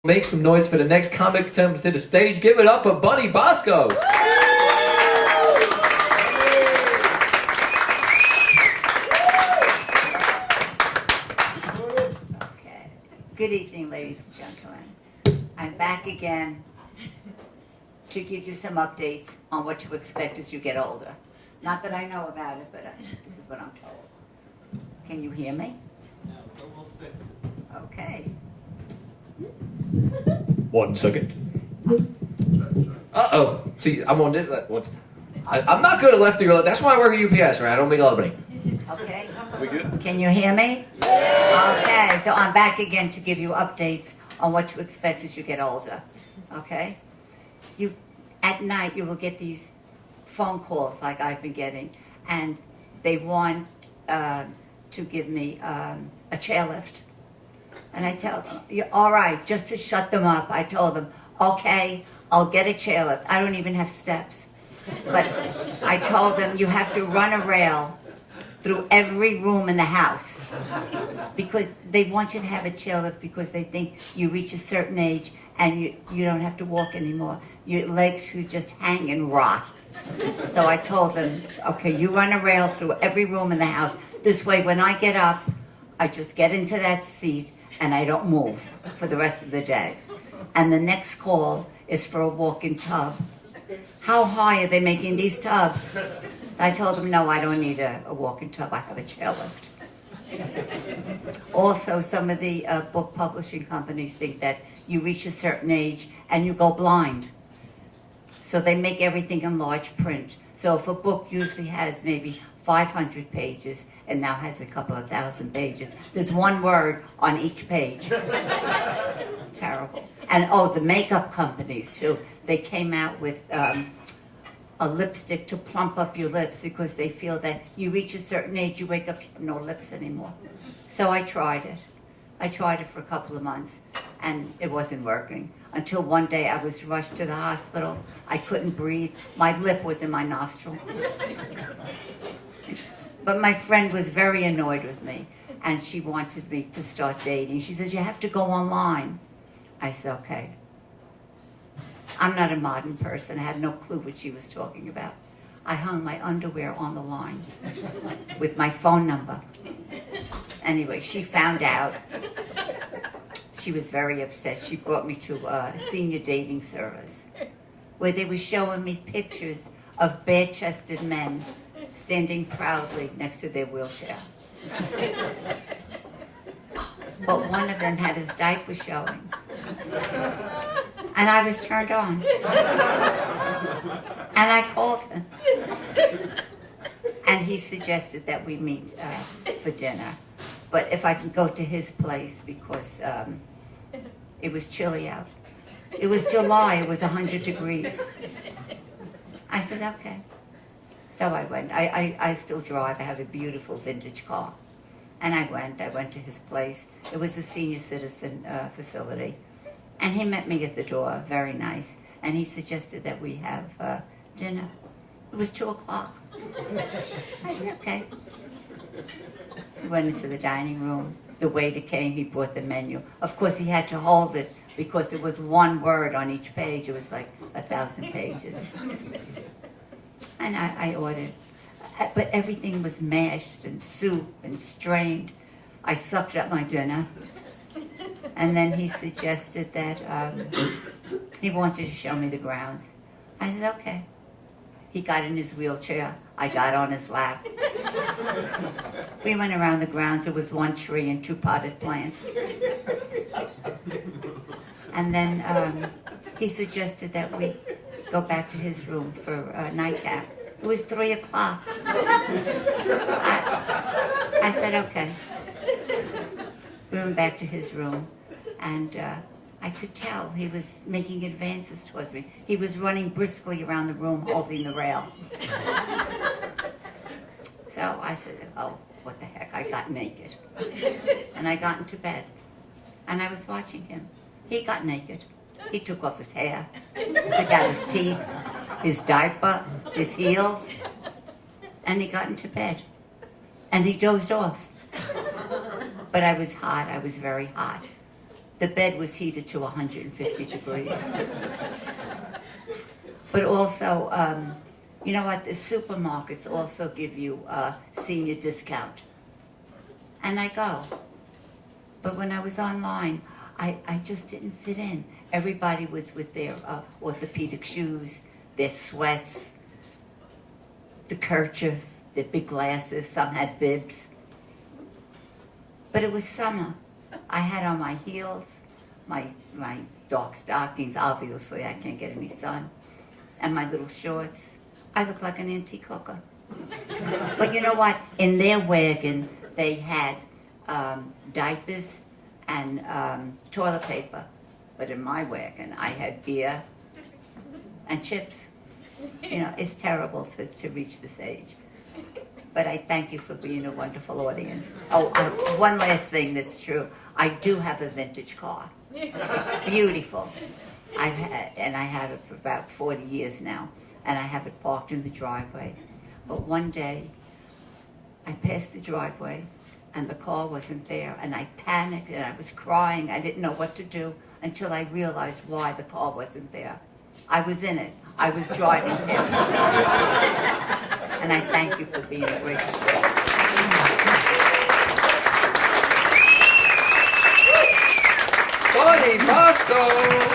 Make some noise for the next comic come to the stage. Give it up for Buddy Bosco. Okay. Good evening, ladies and gentlemen. I'm back again to give you some updates on what to expect as you get older. Not that I know about it, but this is what I'm told. Can you hear me? No, but we'll fix it. Okay. 1 second. Uh-oh. See, I'm on this. I'm not good at left or right. That's why I work at UPS, right? I don't make a lot of money. Okay. We good? Can you hear me? Okay, so I'm back again to give you updates on what to expect as you get older. Okay? At night, you will get these phone calls like I've been getting, and they want to give me a chairlift. And I tell them, all right, just to shut them up, I told them, okay, I'll get a chairlift. I don't even have steps. But I told them, you have to run a rail through every room in the house. Because they want you to have a chairlift because they think you reach a certain age and you don't have to walk anymore. Your legs could just hang and rot. So I told them, okay, you run a rail through every room in the house. This way, when I get up, I just get into that seat and I don't move for the rest of the day. And the next call is for a walk-in tub. How high are they making these tubs? I told them, no, I don't need a walk-in tub. I have a chairlift. Also, some of the book publishing companies think that you reach a certain age and you go blind. So they make everything in large print. So if a book usually has maybe 500 pages and now has a couple of thousand pages, there's one word on each page. Terrible. And the makeup companies too, they came out with a lipstick to plump up your lips because they feel that you reach a certain age, you wake up, you have no lips anymore. So I tried it. I tried it for a couple of months and it wasn't working. Until one day I was rushed to the hospital. I couldn't breathe. My lip was in my nostril. But my friend was very annoyed with me and she wanted me to start dating. She says, you have to go online. I said, okay. I'm not a modern person. I had no clue what she was talking about. I hung my underwear on the line with my phone number. Anyway, she found out. She was very upset. She brought me to a senior dating service where they were showing me pictures of bare-chested men standing proudly next to their wheelchair. But one of them had his diaper showing. And I was turned on. And I called him. And he suggested that we meet for dinner. But if I could go to his place because it was chilly out. It was July, it was 100 degrees. I said, okay. So I went. I still drive. I have a beautiful vintage car. And I went to his place. It was a senior citizen facility. And he met me at the door, very nice. And he suggested that we have dinner. It was 2 o'clock. I said, okay. We went into the dining room. The waiter came, he brought the menu. Of course, he had to hold it because there was one word on each page. It was like 1,000 pages. And I ordered. But everything was mashed and soup and strained. I sucked up my dinner. And then he suggested that he wanted to show me the grounds. I said, okay. He got in his wheelchair. I got on his lap. We went around the grounds. There was one tree and 2 potted plants. And then he suggested that we go back to his room for a nightcap. It was 3 o'clock. I said, okay. We went back to his room, and I could tell he was making advances towards me. He was running briskly around the room, holding the rail. So I said, oh, what the heck, I got naked. And I got into bed, and I was watching him. He got naked. He took off his hair, took out his teeth, his diaper, his heels, and he got into bed. And he dozed off. But I was hot. I was very hot. The bed was heated to 150 degrees. But also, you know what, the supermarkets also give you a senior discount. And I go. But when I was online, I just didn't fit in. Everybody was with their orthopedic shoes, their sweats, the kerchief, their big glasses, some had bibs. But it was summer. I had on my heels, my dark stockings, obviously I can't get any sun, and my little shorts. I looked like an antique hooker. But you know what? In their wagon, they had diapers and toilet paper. But in my wagon, I had beer and chips. You know, it's terrible to reach this age. But I thank you for being a wonderful audience. Oh, one last thing that's true. I do have a vintage car. It's beautiful. I have it for about 40 years now, and I have it parked in the driveway. But one day, I passed the driveway, and the car wasn't there, and I panicked, and I was crying. I didn't know what to do until I realized why the car wasn't there. I was in it. I was driving it. And I thank you for being a great sport. Tony Bosco!